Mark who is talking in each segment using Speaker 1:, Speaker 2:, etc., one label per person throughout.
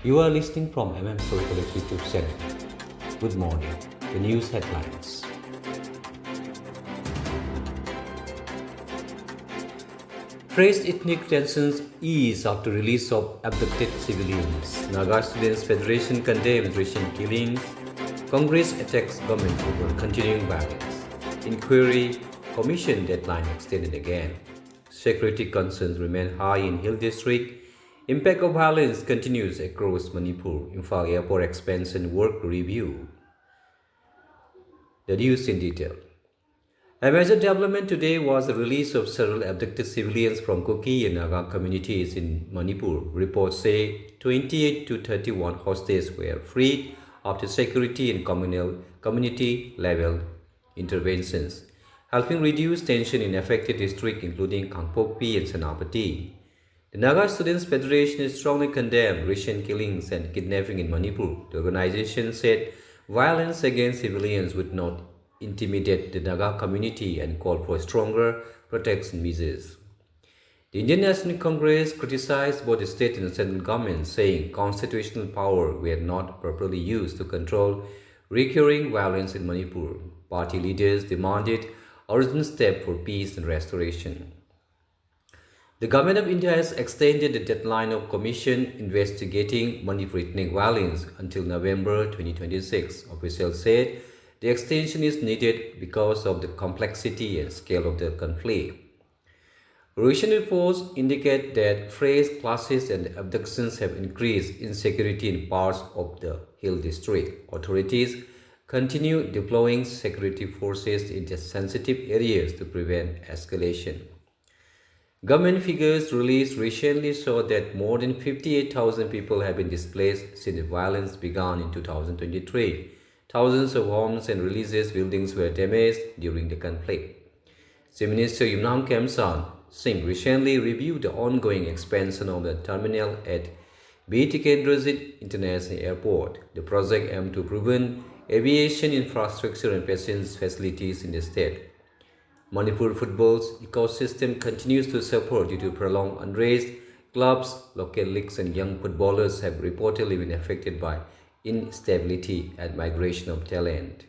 Speaker 1: You are listening from Thoklibsi YouTube channel. Good morning. The news headlines. Phrased ethnic tensions ease after release of abducted civilians. Naga Students Federation condemns recent killings. Congress attacks government over continuing violence. Inquiry commission deadline extended again. Security concerns remain high in Hill District. Impact of violence continues across Manipur. Imphal Airport expansion work review. The news in detail. A major development today was the release of several abducted civilians from Kuki and Naga communities in Manipur. Reports say 28 to 31 hostages were freed after security and community-level interventions, helping reduce tension in affected districts including Kangpokpi and Senapati. The Naga Students Federation strongly condemned recent killings and kidnapping in Manipur. The organization said violence against civilians would not intimidate the Naga community and called for stronger protection measures. The Indian National Congress criticized both the state and central government, saying constitutional power were not properly used to control recurring violence in Manipur. Party leaders demanded urgent steps for peace and restoration. The Government of India has extended the deadline of commission investigating Manipur ethnic violence until November 2026. Officials said the extension is needed because of the complexity and scale of the conflict. Recent reports indicate that phrased clashes and abductions have increased insecurity in parts of the Hill District. Authorities continue deploying security forces in the sensitive areas to prevent escalation. Government figures released recently show that more than 58,000 people have been displaced since the violence began in 2023. Thousands of homes and religious buildings were damaged during the conflict. Chief Minister Yumnam Kemsan Singh recently reviewed the ongoing expansion of the terminal at BJP International Airport. The project aimed to prevent aviation infrastructure and passenger facilities in the state. Manipur football's ecosystem continues to suffer due to prolonged unrest. Clubs, local leagues, and young footballers have reportedly been affected by instability and migration of talent.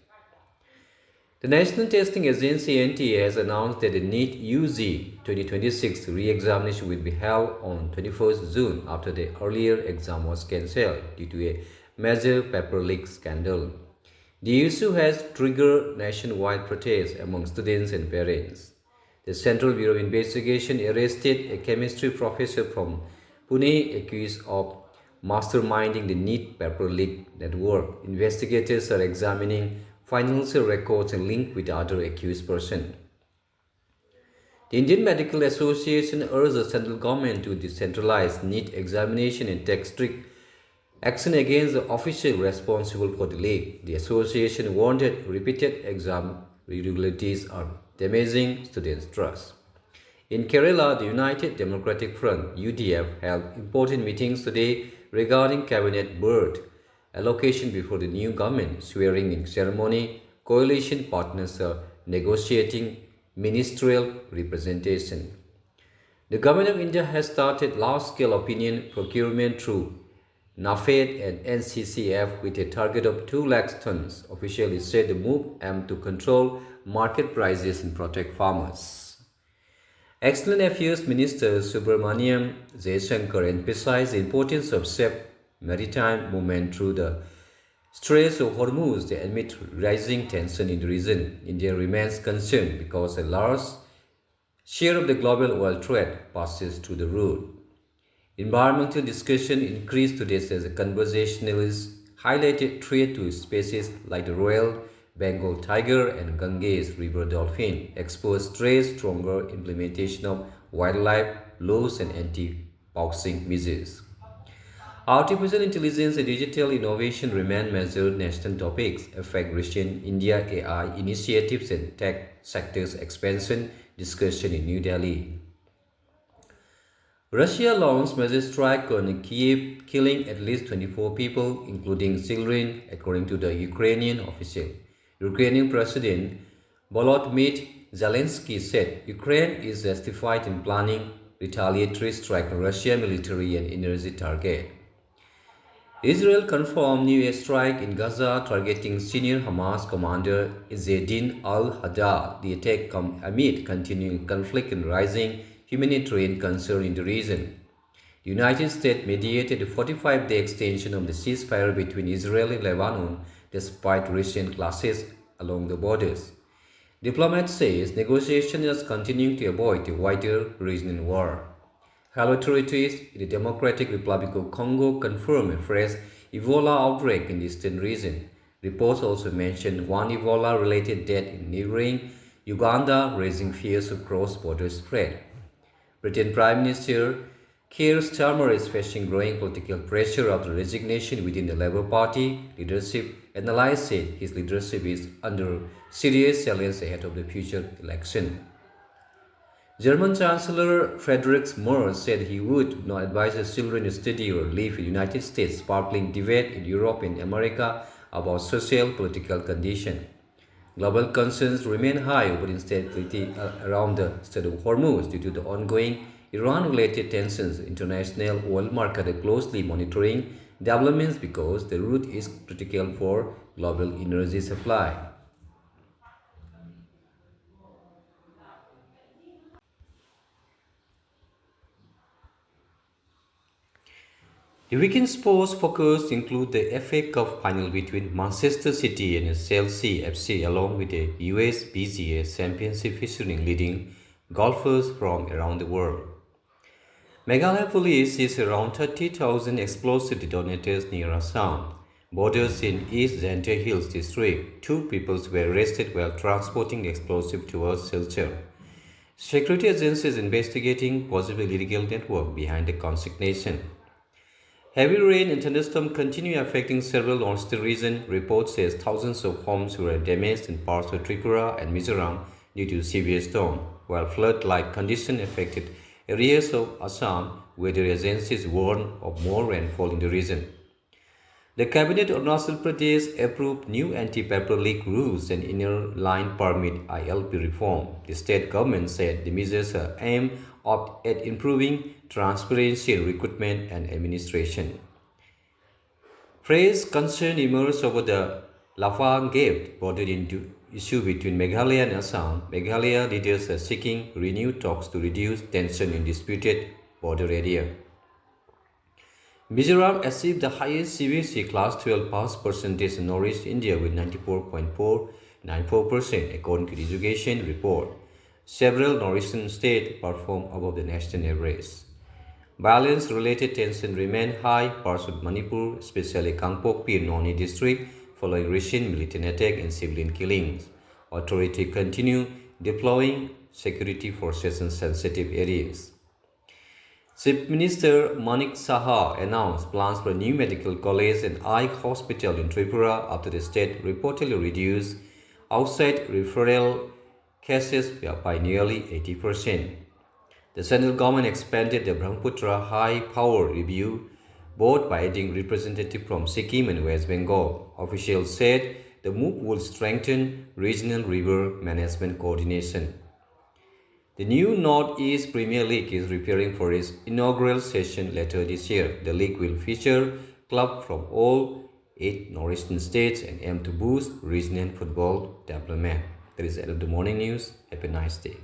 Speaker 1: The National Testing Agency (NTA) has announced that the Neet UG 2026 re-examination will be held on 21st June after the earlier exam was cancelled due to a major paper leak scandal. The issue has triggered nationwide protests among students and parents. The Central Bureau of Investigation arrested a chemistry professor from Pune accused of masterminding the Neet paper leak network. Investigators are examining financial records and linked with other accused persons. The Indian Medical Association urged the central government to decentralize Neet examination and take strict action against the official responsible for the leak. The association warned that repeated exam irregularities are damaging students' trust. In Kerala, the United Democratic Front (UDF) held important meetings today regarding cabinet berth allocation before the new government swearing-in ceremony. Coalition partners are negotiating ministerial representation. The Government of India has started large-scale opinion procurement through NAFED and NCCF with a target of 2 lakh tons. Officially said the move aimed to control market prices and protect farmers. External Affairs Minister Subramaniam Jaishankar emphasized the importance of safe maritime movement through the Straits of Hormuz amid rising tension in the region. India remains concerned because a large share of the global oil trade passes through the route. Environmental discussion increased today as the conversationalists highlighted threat to species like the Royal Bengal tiger and Ganges river dolphin, exposed stress, stronger implementation of wildlife laws and anti-poaching measures. Artificial intelligence and digital innovation remain major national topics, affect recent India AI initiatives and tech sectors expansion discussion in New Delhi. Russia launched major strike on Kiev, killing at least 24 people, including children, according to the Ukrainian official. Ukrainian President Volodymyr Zelensky said Ukraine is justified in planning retaliatory strike on Russian military and energy target. Israel confirmed new airstrike in Gaza targeting senior Hamas commander Izzeddin al-Haddad. The attack comes amid continuing conflict and rising humanitarian concern in the region. The United States mediated a 45-day extension of the ceasefire between Israel and Lebanon despite recent clashes along the borders. Diplomats say negotiations are continuing to avoid a wider regional war. Health authorities in the Democratic Republic of Congo confirmed a fresh Ebola outbreak in the eastern region. Reports also mentioned one Ebola-related death in neighboring Uganda, raising fears of cross-border spread. Britain Prime Minister Keir Starmer is facing growing political pressure after resignation within the Labour Party leadership. Analysts said his leadership is under serious challenge ahead of the future election. German Chancellor Friedrich Merz said he would not advise his children to study or live in the United States, sparkling debate in Europe and America about social political conditions. Global concerns remain high over instability around the Strait of Hormuz due to the ongoing Iran-related tensions. International oil markets are closely monitoring developments because the route is critical for global energy supply. The weekend sports focus include the FA Cup final between Manchester City and Chelsea FC, along with the US BGA Championship featuring leading golfers from around the world. Meghalaya police seized around 30,000 explosive detonators near Assam borders in East Zante Hills district. Two people were arrested while transporting the explosive towards Silchar. Security agencies investigating possible illegal network behind the consignation. Heavy rain and thunderstorms continue affecting several northeastern regions. Report says thousands of homes were damaged in parts of Tripura and Mizoram due to severe storm, while flood-like conditions affected areas of Assam. Weather agencies warn of more rainfall in the region. The cabinet of Arunachal Pradesh approved new anti-paper leak rules and inner line permit (ILP) reform. The state government said the measures are aimed at improving transparency in recruitment and administration. Fresh concern emerged over the Lafangate border issue between Meghalaya and Assam. Meghalaya leaders are seeking renewed talks to reduce tension in disputed border area. Mizoram achieved the highest CBSE Class 12 pass percentage in Northeast India with 94.494% according to the education report. Several northeastern states performed above the national average. Violence-related tension remained high parts of Manipur, especially Kangpokpi and Noni district, following recent militant attack and civilian killings. Authorities continue deploying security forces in sensitive areas. Chief Minister Manik Saha announced plans for a new medical college and eye hospital in Tripura after the state reportedly reduced outside referral cases by nearly 80%. The central government expanded the Brahmaputra High Power Review Board by adding representatives from Sikkim and West Bengal. Officials said the move will strengthen regional river management coordination. The new Northeast Premier League is preparing for its inaugural session later this year. The league will feature clubs from all 8 northeastern states and aim to boost regional football development. That is the end of the morning news. Have a nice day.